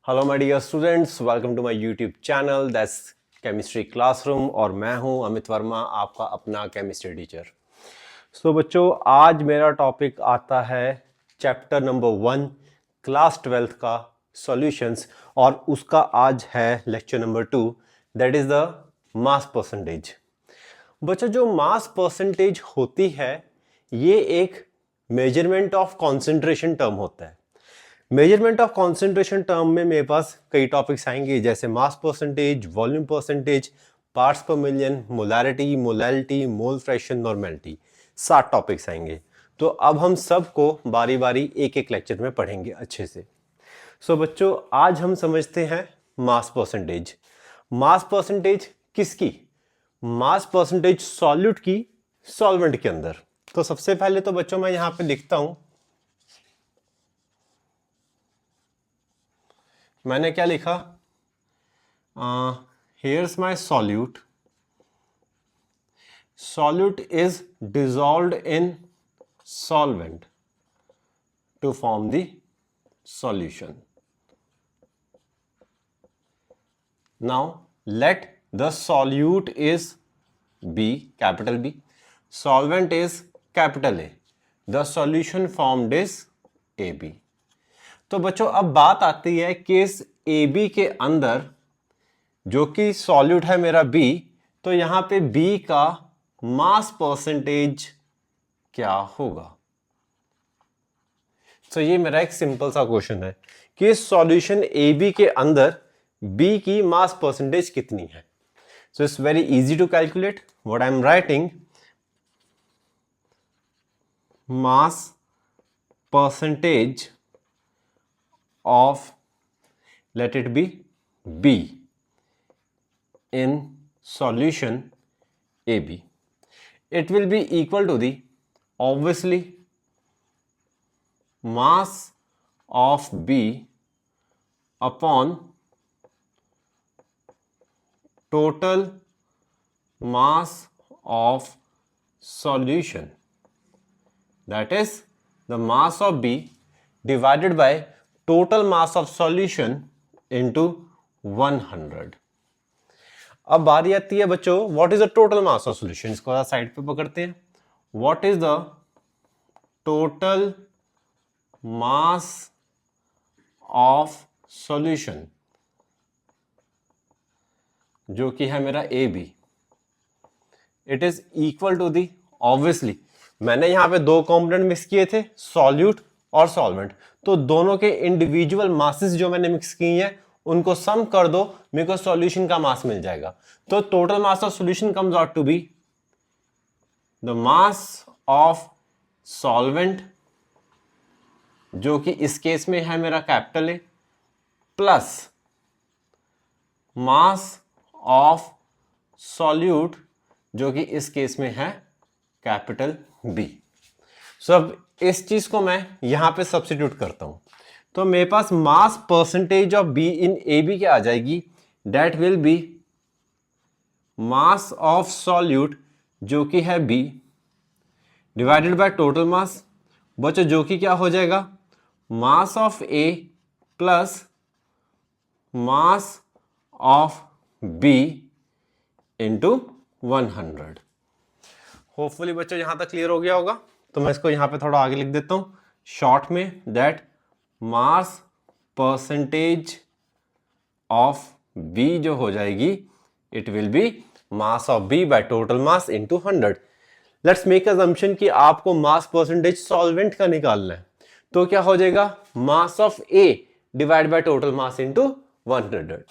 Hello my dear students, welcome to my YouTube channel that's chemistry classroom. और मैं हूं अमित वर्मा, आपका अपना केमिस्ट्री टीचर। सो बच्चों, आज मेरा टॉपिक आता है चैप्टर नंबर 1 क्लास 12th का सॉल्यूशंस, और उसका आज है lecture number 2, that is the mass percentage. बच्चों, जो मास परसेंटेज होती है ये एक मेजरमेंट ऑफ कॉन्सेंट्रेशन टर्म होता है। मेजरमेंट ऑफ कॉन्सेंट्रेशन टर्म में मेरे पास कई टॉपिक्स आएंगे, जैसे mass percentage, volume percentage, parts per million, molarity, molality, mole fraction, normality, 7 topics आएंगे। तो अब हम सबको बारी बारी एक एक लेक्चर में पढ़ेंगे अच्छे से। सो बच्चों, आज हम समझते हैं मास परसेंटेज। मास परसेंटेज किसकी? मास परसेंटेज सॉल्यूट की सॉल्वेंट के अंदर। तो सबसे पहले तो बच्चों मैं यहां पे लिखता हूं, मैंने क्या लिखा, here's my solute. Solute is dissolved in solvent to form the solution. Now let the solute is B, capital B, solvent is capital A, the solution formed is AB. तो बच्चों अब बात आती है कि इस AB के अंदर जो कि सॉल्यूट है मेरा B, तो यहां पे B का मास परसेंटेज क्या होगा। तो ये मेरा एक सिंपल सा क्वेश्चन है कि सॉल्यूशन AB के अंदर B की मास परसेंटेज कितनी है। So it's very easy to calculate. What I am writing, mass percentage of, let it be B in solution AB, it will be equal to the obviously mass of B upon total mass of solution, that is the mass of B divided by total mass of solution into 100। अब बारी आती है बच्चों, what is the total mass of solution. इसको side पे पकड़ते हैं। What is the total mass of solution, जो कि है मेरा A B, it is equal to the, obviously मैंने यहां पे दो कंपोनेंट मिक्स किए थे, सॉल्यूट और सॉल्वेंट, तो दोनों के इंडिविजुअल मासेस जो मैंने मिक्स किए हैं उनको सम कर दो, मेरे को सॉल्यूशन का मास मिल जाएगा। तो total mass of solution comes out to be the mass of solvent, जो कि इस केस में है मेरा capital A, plus mass of solute, जो कि इस केस में है कैपिटल बी। सो अब इस चीज को मैं यहां पे सब्स्टिट्यूट करता हूं, तो मेरे पास mass percentage of B in A B क्या आ जाएगी, that will be mass of solute, जो कि है B, divided by total mass, बच्चों जो कि क्या हो जाएगा, mass of A plus mass of B into 100। Hopefully बच्चों यहां तक क्लियर हो गया होगा। तो मैं इसको यहां पे थोड़ा आगे लिख देता हूं शॉर्ट में, that mass percentage of B जो हो जाएगी, it will be mass of B by total mass into 100। Let's make assumption कि आपको मास परसेंटेज सॉल्वेंट का निकालना है, तो क्या हो जाएगा, mass of A divide by total mass into 100।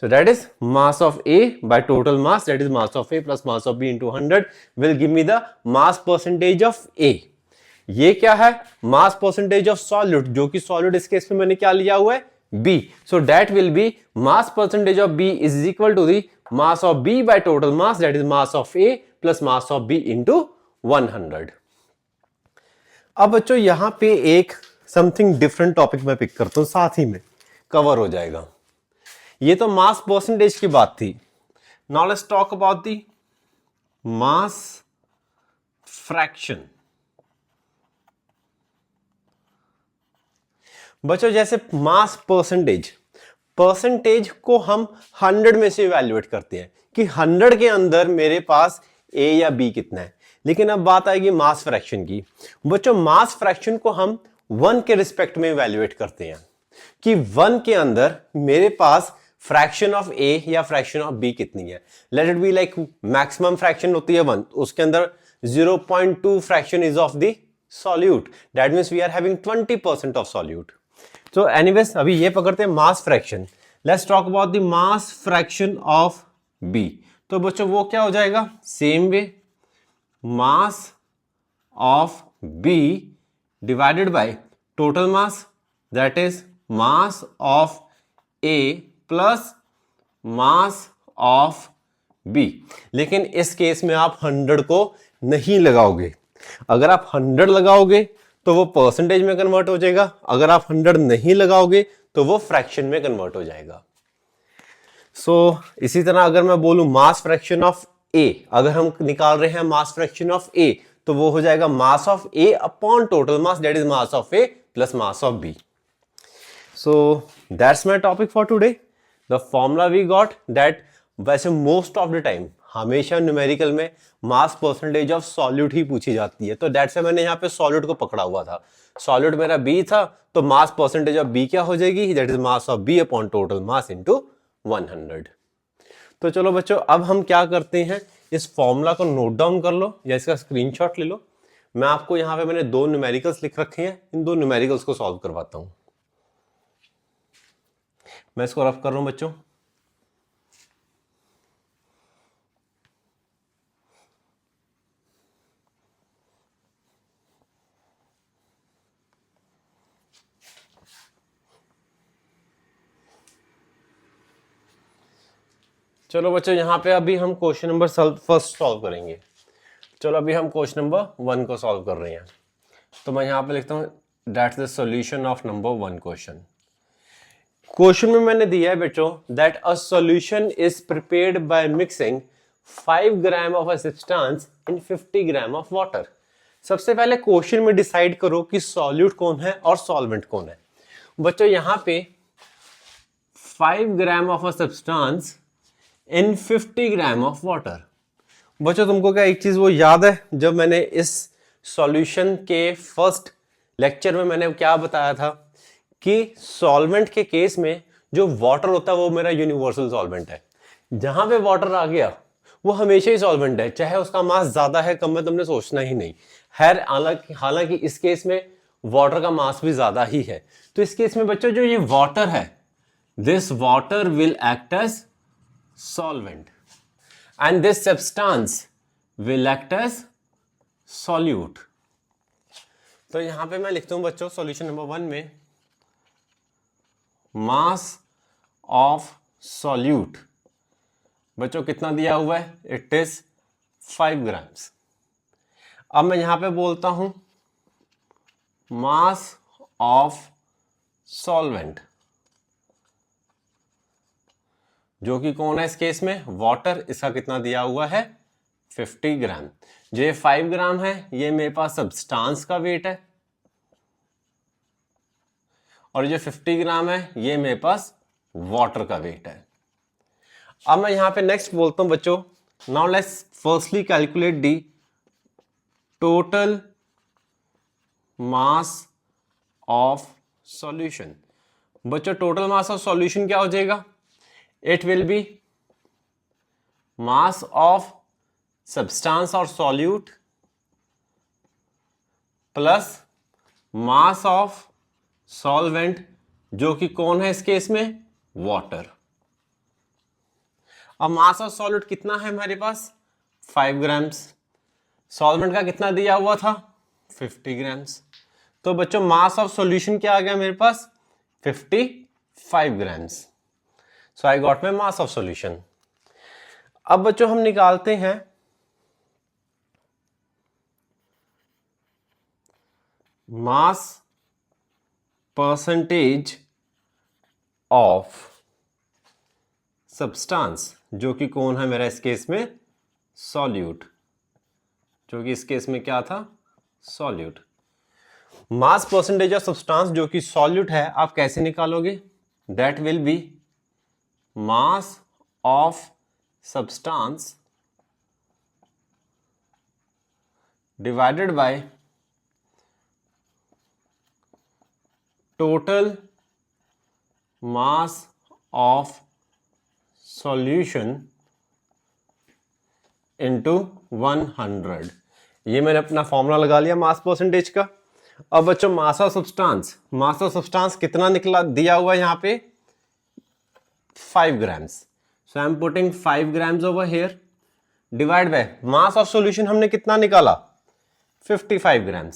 So that is mass of A by total mass, that is mass of A plus mass of B into 100 will give me the mass percentage of A। ये क्या है, mass percentage of solute, जो कि solute इस case में मैंने क्या लिया हुआ है, B। So that will be mass percentage of B is equal to the mass of B by total mass, that is mass of A plus mass of B into 100। अब बच्चों यहां पे एक समथिंग डिफरेंट टॉपिक मैं pick करता हूं, साथ ही में कवर हो जाएगा। ये तो मास परसेंटेज की बात थी। Now let's talk about the mass fraction. बच्चों जैसे मास परसेंटेज, परसेंटेज को हम 100 में से इवैल्यूएट करते हैं कि 100 के अंदर मेरे पास ए या बी कितना है। लेकिन अब बात आएगी मास फ्रैक्शन की। बच्चों मास फ्रैक्शन को हम 1 के रिस्पेक्ट में इवैल्यूएट करते हैं कि 1 के अंदर मेरे पास फ्रैक्शन ऑफ ए या फ्रैक्शन ऑफ बी कितनी है। Let it be like maximum fraction होती है 1, उसके अंदर 0.2 fraction is of the solute, that means we are having 20% of solute. तो एनीवेज अभी ये पकड़ते हैं mass fraction. Let's talk about the mass fraction of B. तो बच्चों वो क्या हो जाएगा, same way mass of B divided by total mass, that is mass of A plus mass of B. लेकिन इस केस में आप 100 को नहीं लगाओगे। अगर आप 100 लगाओगे तो वो परसेंटेज में कन्वर्ट हो जाएगा, अगर आप 100 नहीं लगाओगे तो वो फ्रैक्शन में कन्वर्ट हो जाएगा। इसी तरह अगर मैं बोलूं मास फ्रैक्शन ऑफ ए, अगर हम निकाल रहे हैं मास फ्रैक्शन ऑफ ए तो वो हो जाएगा mass of A upon total mass, that is mass of A plus mass of B. So that's my topic for today. The formula we got that वैसे most of the time हमेशा numerical में मास percentage of solute ही पूछी जाती है, तो that से मैंने यहाँ पे सॉल्यूट को पकड़ा हुआ था। सॉल्यूट मेरा बी था तो मास परसेंटेज ऑफ बी क्या हो जाएगी, that is mass of B upon total mass into 100। तो चलो बच्चों अब हम क्या करते हैं, इस फॉर्मूला को नोट डाउन कर लो या इसका स्क्रीनशॉट ले लो। मैं आपको यहाँ पे मैंने 2 न्यूमेरिकल्स लिख रखे हैं, इन 2 न्यूमेरिकल्स को सॉल्व करवाता हूँ। मैं इसको रफ कर रहा हूं बच्चों। चलो बच्चों यहां पे अभी हम क्वेश्चन नंबर फर्स्ट सॉल्व करेंगे। चलो अभी हम क्वेश्चन नंबर 1 को सॉल्व कर रहे हैं। तो मैं यहां पे लिखता हूं that's the solution of number 1 question. Question में मैंने दिया है बच्चों that a solution is prepared by mixing 5 gram of a substance in 50 gram of water. सबसे पहले क्वेश्चन में डिसाइड करो कि सॉल्यूट कौन है और सॉल्वेंट कौन है। बच्चों यहां पे 5 gram of a substance in 50 gram of water. बच्चों तुमको क्या एक चीज वो याद है, जब मैंने इस सॉल्यूशन के फर्स्ट लेक्चर में मैंने क्या बताया था कि सॉल्वेंट के केस में जो वाटर होता है वो मेरा यूनिवर्सल सॉल्वेंट है। जहां पे वाटर आ गया वो हमेशा ही सॉल्वेंट है, चाहे उसका मास ज्यादा है कम है तुमने सोचना ही नहीं। हालांकि इस केस में वाटर का मास भी ज्यादा ही है। तो इस केस में बच्चों जो ये वाटर है, this water will act as solvent and this substance will act as solute। तो यहां पे मैं लिखता हूं बच्चों सॉल्यूशन नंबर 1 में मास ऑफ सॉल्यूट। बच्चों कितना दिया हुआ है, इट इज 5 ग्राम्स। अब मैं यहां पे बोलता हूं मास ऑफ सॉल्वेंट, जो कि कौन है इस केस में, वाटर। इसका कितना दिया हुआ है, 50 ग्राम। जो ये 5 ग्राम है ये मेरे पास सब्सटेंस का वेट है और जो 50 ग्राम है ये मेरे पास वाटर का वेट है। अब मैं यहां पे नेक्स्ट बोलता हूं बच्चों, now let's firstly calculate the total mass of solution. बच्चों टोटल मास ऑफ सॉल्यूशन क्या हो जाएगा, it will be mass of substance or solute plus mass of solvent, जो कि कौन है इस केस में, वाटर। अब मास ऑफ सॉल्यूट कितना है हमारे पास, 5 ग्राम्स। सॉल्वेंट का कितना दिया हुआ था, 50 ग्राम्स। तो बच्चों मास ऑफ सॉल्यूशन क्या आ गया मेरे पास, 55 grams. So I got my mass of solution. अब बच्चों हम निकालते हैं मास परसेंटेज ऑफ सब्सटेंस, जो कि कौन है मेरा इस केस में, सॉल्यूट। जो कि इस केस में क्या था, solute. Mass percentage of substance जो कि सॉल्यूट है, आप कैसे निकालोगे, that will B mass of substance divided by total mass of solution into 100। ये मैंने अपना फॉर्मूला लगा लिया मास परसेंटेज का। अब बच्चों मास ऑफ सब्सटेंस कितना निकला दिया हुआ है यहाँ पे 5 grams। So I am putting 5 grams over here divide by mass of solution हमने कितना निकाला 55 grams।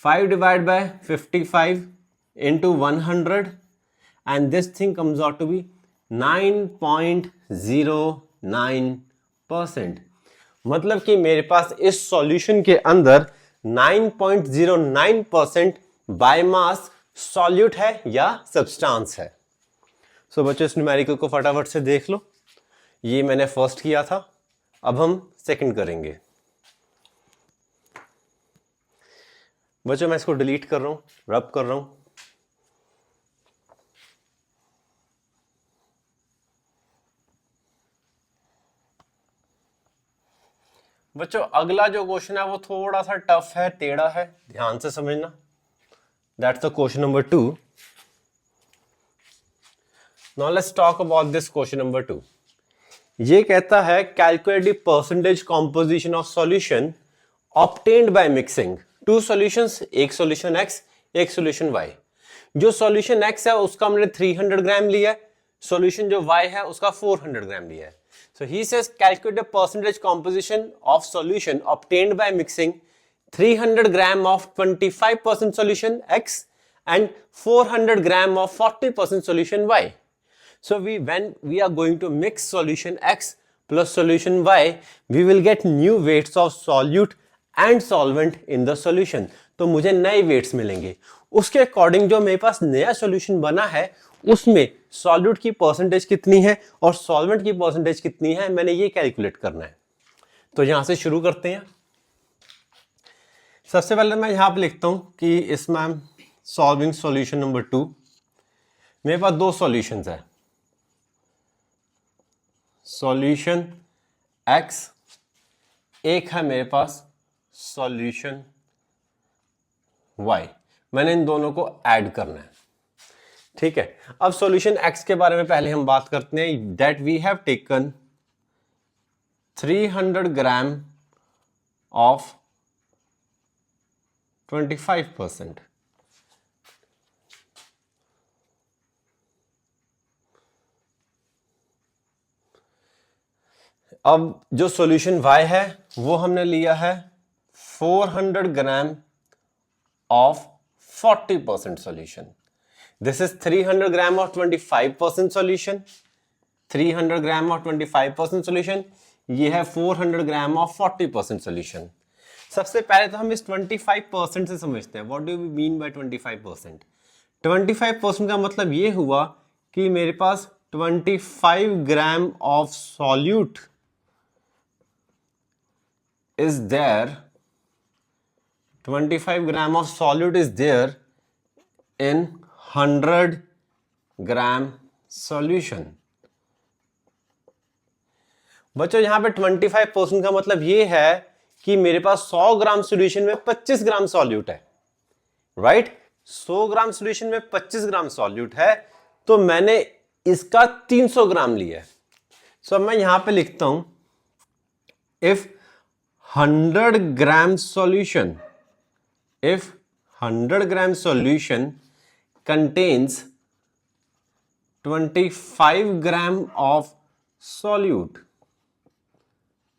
5 divide by 55 into 100 and this thing comes out to be 9.09%। मतलब कि मेरे पास इस सॉल्यूशन के अंदर 9.09% बायोमास सॉल्यूट है या सब्सटेंस है। सो बच्चों इस न्यूमेरिकल को फटाफट से देख लो। ये मैंने फर्स्ट किया था, अब हम सेकंड करेंगे। बच्चों मैं इसको डिलीट कर रहा हूं, रब कर रहा हूं। बच्चों अगला जो क्वेश्चन है वो थोड़ा सा टफ है, टेढ़ा है, ध्यान से समझना। That's the question number 2। Now let's talk about this question number 2। ये कहता है calculate the percentage composition of solution obtained by mixing two solutions, एक सॉल्यूशन x एक सॉल्यूशन y। जो सॉल्यूशन x है उसका हमने 300 ग्राम लिया है, सॉल्यूशन जो y है उसका 400 ग्राम लिया है। So he says calculate the percentage composition of solution obtained by mixing 300 gram of 25% solution X and 400 gram of 40% solution Y. So when we are going to mix solution X plus solution Y, we will get new weights of solute and solvent in the solution. तो मुझे नए weights मिलेंगे। उसके according जो मेरे पास नया solution बना है उसमें सॉल्यूट की परसेंटेज कितनी है और सॉल्वेंट की परसेंटेज कितनी है, मैंने ये कैलकुलेट करना है। तो यहां से शुरू करते हैं। सबसे पहले मैं यहां पे लिखता हूं कि इसमें सॉल्विंग सॉल्यूशन नंबर 2। मेरे पास दो सॉल्यूशंस है, सॉल्यूशन X, एक है मेरे पास सॉल्यूशन Y। मैंने इन दोनों को ऐड करना है, ठीक है। अब सॉल्यूशन X के बारे में पहले हम बात करते हैं। That we have taken 300 gram of 25%। अब जो सॉल्यूशन Y है वो हमने लिया है 400 gram of 40% solution. This is 300 gram of 25% solution, 300 gram of 25% solution, ये है 400 gram of 40% solution। सबसे पहले तो हम इस 25% से समझते हैं। What do we mean by 25%? 25% का मतलब ये हुआ कि मेरे पास 25 gram of solute is there, 25 gram of solute is there in 100 gram solution. बच्चों यहां पे 25% का मतलब ये है कि मेरे पास 100 ग्राम सॉल्यूशन में 25 ग्राम सॉल्यूट है, राइट। 100 ग्राम सॉल्यूशन में 25 ग्राम सॉल्यूट है, तो मैंने इसका 300 ग्राम लिया है। सो मैं यहां पे लिखता हूं if 100 gram solution, if 100 gram solution contains 25 gram of solute,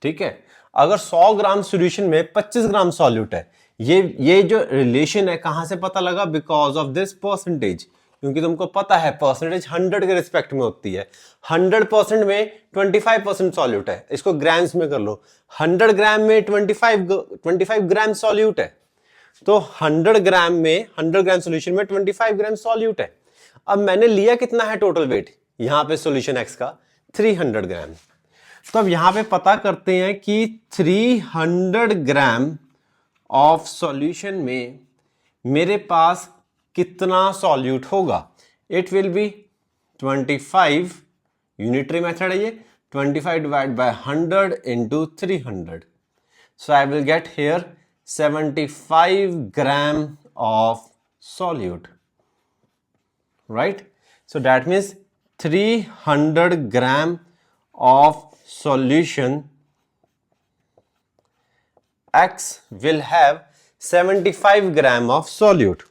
ठीक है। अगर 100 ग्राम सॉल्यूशन में 25 ग्राम सॉल्यूट है, ये जो रिलेशन है कहां से पता लगा? बिकॉज ऑफ दिस परसेंटेज, क्योंकि तुमको पता है परसेंटेज 100 के रिस्पेक्ट में होती है। 100% में 25% सॉल्यूट है, इसको ग्राम्स में कर लो। 100 ग्राम में 25 ग्राम सॉल्यूट है, तो 100 ग्राम में 100 ग्राम सॉल्यूशन में 25 ग्राम सॉल्यूट है। अब मैंने लिया कितना है टोटल वेट यहां पे सॉल्यूशन X का 300 ग्राम। तो अब यहां पे पता करते हैं कि 300 ग्राम ऑफ सॉल्यूशन में मेरे पास कितना सॉल्यूट होगा। It will B 25 unitary method है ये, 25 divide by 100 into 300. So I will get here 75 gram of solute, right? So that means 300 gram of solution X will have 75 gram of solute.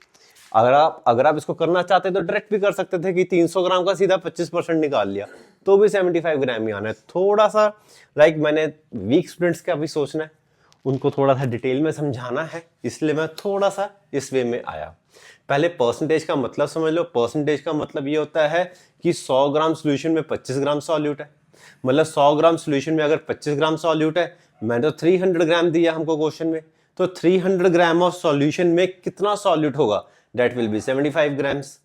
अगर आप इसको करना चाहते तो डायरेक्ट भी कर सकते थे कि 300 ग्राम का सीधा 25% निकाल लिया तो भी 75 ग्राम ही आना है. थोड़ा सा मैंने वीक स्टूडेंट्स का भी सोचना है, उनको थोड़ा सा डिटेल में समझाना है, इसलिए मैं थोड़ा सा इस वे में आया. पहले परसेंटेज का मतलब समझ लो. परसेंटेज का मतलब ये होता है कि 100 ग्राम सोल्यूशन में 25 ग्राम सॉल्यूट है. मतलब 100 ग्राम सोल्यूशन में अगर 25 ग्राम सॉल्यूट है, मैंने तो 300 ग्राम दिया हमको क्वेश्चन में, तो 300 ग्राम ऑफ सॉल्यूशन में कितना सॉल्यूट होगा? That will B 75 grams.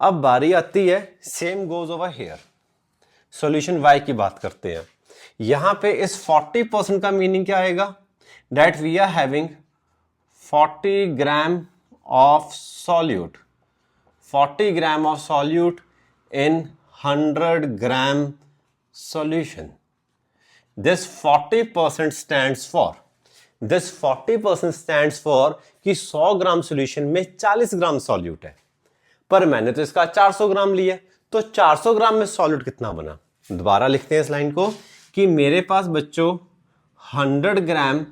अब बारी आती है same goes over here. Solution Y की बात करते हैं. यहां पे इस 40% का मीनिंग क्या आएगा? That we are having 40 gram of solute, 40 gram of solute in 100 gram solution. This 40% stands for कि 100 ग्राम सॉल्यूशन में 40 ग्राम सॉल्यूट है, पर मैंने तो इसका 400 ग्राम लिया, तो 400 ग्राम में सॉल्यूट कितना बना? दोबारा लिखते हैं इस लाइन को कि मेरे पास बच्चों 100 ग्राम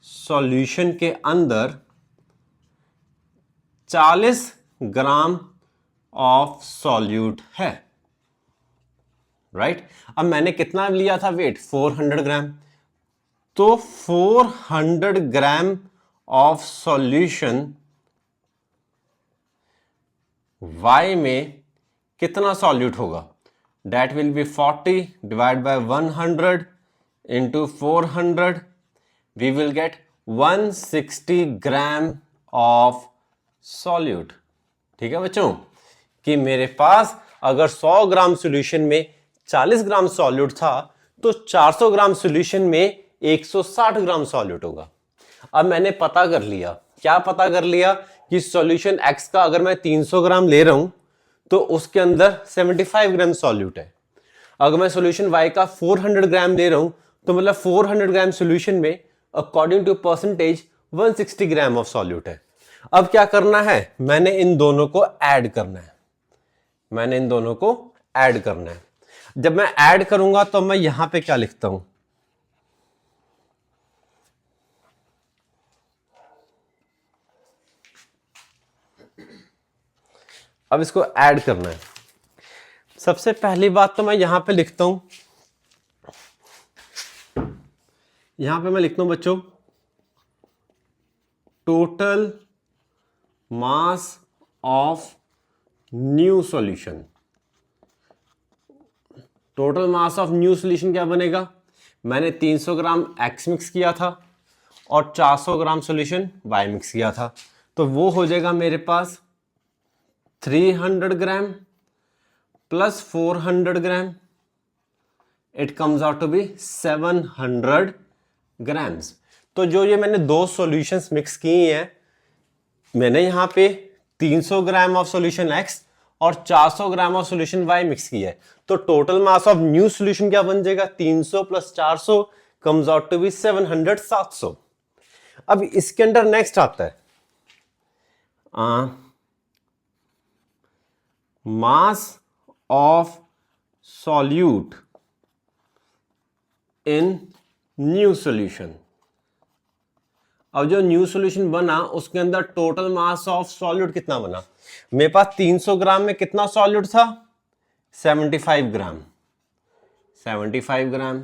सॉल्यूशन के अंदर 40 ग्राम ऑफ सॉल्यूट है, राइट? अब मैंने कितना लिया था वेट? 400 ग्राम. तो 400 ग्राम ऑफ सॉल्यूशन Y में कितना सॉल्यूट होगा? That will be 40 divide by 100 into 400. We will get 160 gram of solute. ठीक है बच्चों, कि मेरे पास अगर 100 ग्राम सॉल्यूशन में 40 ग्राम सॉल्यूट था तो 400 ग्राम सॉल्यूशन में 160 ग्राम सॉल्यूट होगा. अब मैंने पता कर लिया, क्या पता कर लिया? कि सॉल्यूशन X का अगर मैं 300 ग्राम ले रहा हूं तो उसके अंदर 75 ग्राम सॉल्यूट है. अगर मैं सॉल्यूशन Y का 400 ग्राम ले रहा हूं तो मतलब 400 ग्राम सॉल्यूशन में according to percentage 160 gram of solute है. अब क्या करना है? मैंने इन दोनों को ऐड करना है. जब मैं ऐड करूंगा तो मैं यहां पे क्या लिखता हूं? अब इसको ऐड करना है. सबसे पहली बात तो मैं यहां पे लिखता हूं, बच्चों total mass of new solution. Total mass of new solution क्या बनेगा? मैंने 300 ग्राम X मिक्स किया था और 400 ग्राम सॉल्यूशन Y मिक्स किया था, तो वो हो जाएगा मेरे पास 300 gram plus 400 gram. It comes out to be 700 grams. तो जो ये मैंने दो सॉल्यूशंस मिक्स किए हैं, मैंने यहां पे 300 ग्राम ऑफ सॉल्यूशन X और 400 gram of solution Y mix किया है, तो total mass of new solution क्या बन जाएगा? 300 plus 400 comes out to be 700, 700. अब इसके अंदर नेक्स्ट आता है mass of solute in new solution. अब जो न्यू सॉल्यूशन बना उसके अंदर टोटल मास ऑफ सॉल्यूट कितना बना? मेरे पास 300 ग्राम में कितना सॉल्यूट था? 75 ग्राम.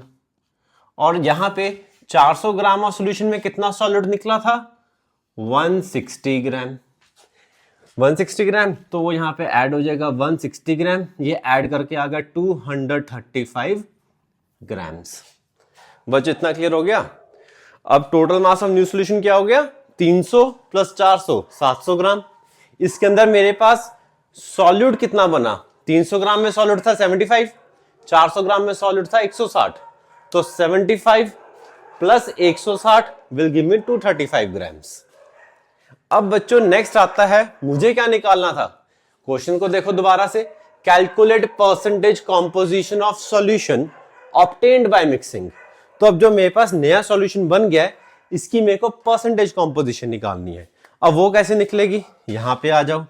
और यहां पे 400 ग्राम ऑफ सॉल्यूशन में कितना सॉल्यूट निकला था? 160 ग्राम. 160 ग्राम, तो वो यहां पे ऐड हो जाएगा 160 ग्राम. ये ऐड करके आ गया 235 ग्राम्स. बस इतना क्लियर हो गया. अब total mass of new solution क्या हो गया? 300 प्लस 400 700 ग्राम. इसके अंदर मेरे पास सॉल्यूट कितना बना? 300 ग्राम में सॉल्यूट था 75, 400 ग्राम में सॉल्यूट था 160, तो 75 plus 160 will give me 235 grams. अब बच्चों नेक्स्ट आता है, मुझे क्या निकालना था? क्वेश्चन को देखो दोबारा से calculate percentage composition of solution obtained by mixing. तो अब जो मेरे पास नया सॉल्यूशन बन गया है, इसकी मेरे को परसेंटेज कॉम्पोजिशन निकालनी है। अब वो कैसे निकलेगी, यहां पे आ जाओ,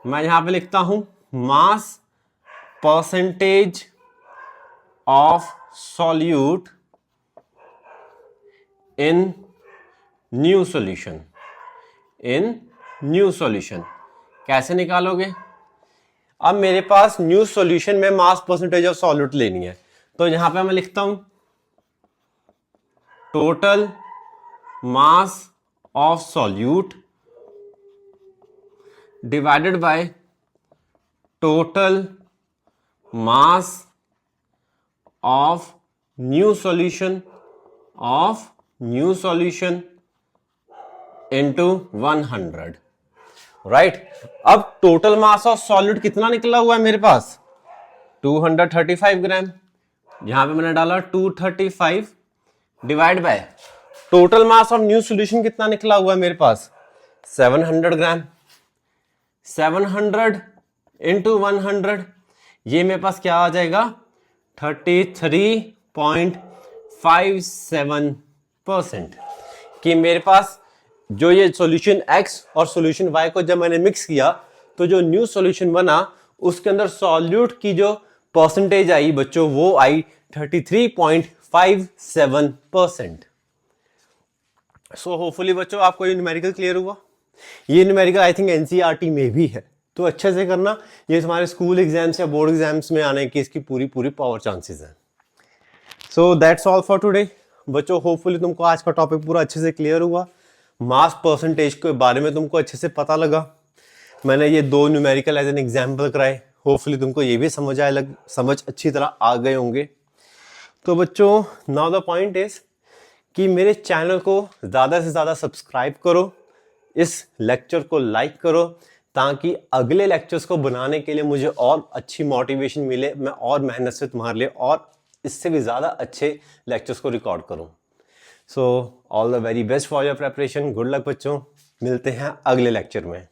मैं यहां पे लिखता हूं मास percentage of solute in new solution. In new solution कैसे निकालोगे? अब मेरे पास न्यू सॉल्यूशन में मास परसेंटेज ऑफ सॉल्यूट लेनी है, तो यहां पे मैं लिखता हूं total mass of solute divided by total mass of new solution into 100, right. अब टोटल मास ऑफ सॉल्यूट कितना निकला हुआ है मेरे पास? 235 ग्राम। यहां पे मैंने डाला 235 divide by total mass of new solution कितना निकला हुआ है मेरे पास? 700 ग्राम। 700 इंटू 100, ये मेरे पास क्या आ जाएगा? 33.57% कि मेरे पास जो ये सॉल्यूशन X और सॉल्यूशन Y को जब मैंने मिक्स किया तो जो न्यू सॉल्यूशन बना उसके अंदर सॉल्यूट की जो परसेंटेज आई बच्चों वो आई 33.57%। सो होपफुली बच्चों आपको ये न्यूमेरिकल क्लियर हुआ। ये न्यूमेरिकल आई थिंक एनसीईआरटी में भी है, तो अच्छे से करना। ये तुम्हारे स्कूल एग्जाम्स या बोर्ड एग्जाम्स में आने की इसकी पूरी पावर चांसेस हैं। So that's all for today बच्चों। होपफुली तुमको आज का टॉपिक पूरा अच्छे से क्लियर हुआ। मास परसेंटेज के बारे में तुमको अच्छे से पता लगा। मैंने ये 2 न्यूमेरिकल एज एन एग्जाम्पल कराए। होपफुली तुमको ये भी समझ अच्छी तरह आ गए होंगे। तो बच्चों नाउ द पॉइंट इज कि मेरे चैनल को ज़्यादा से ज़्यादा सब्सक्राइब करो, इस लेक्चर को लाइक करो, ताकि अगले लेक्चर्स को बनाने के लिए मुझे और अच्छी मोटिवेशन मिले, मैं और मेहनत से तुम्हारे लिए और इससे भी ज़्यादा अच्छे लेक्चर्स को रिकॉर्ड करूं। So all the very best for your preparation. Good luck बच्चों, मिलते हैं अगले लेक्चर में।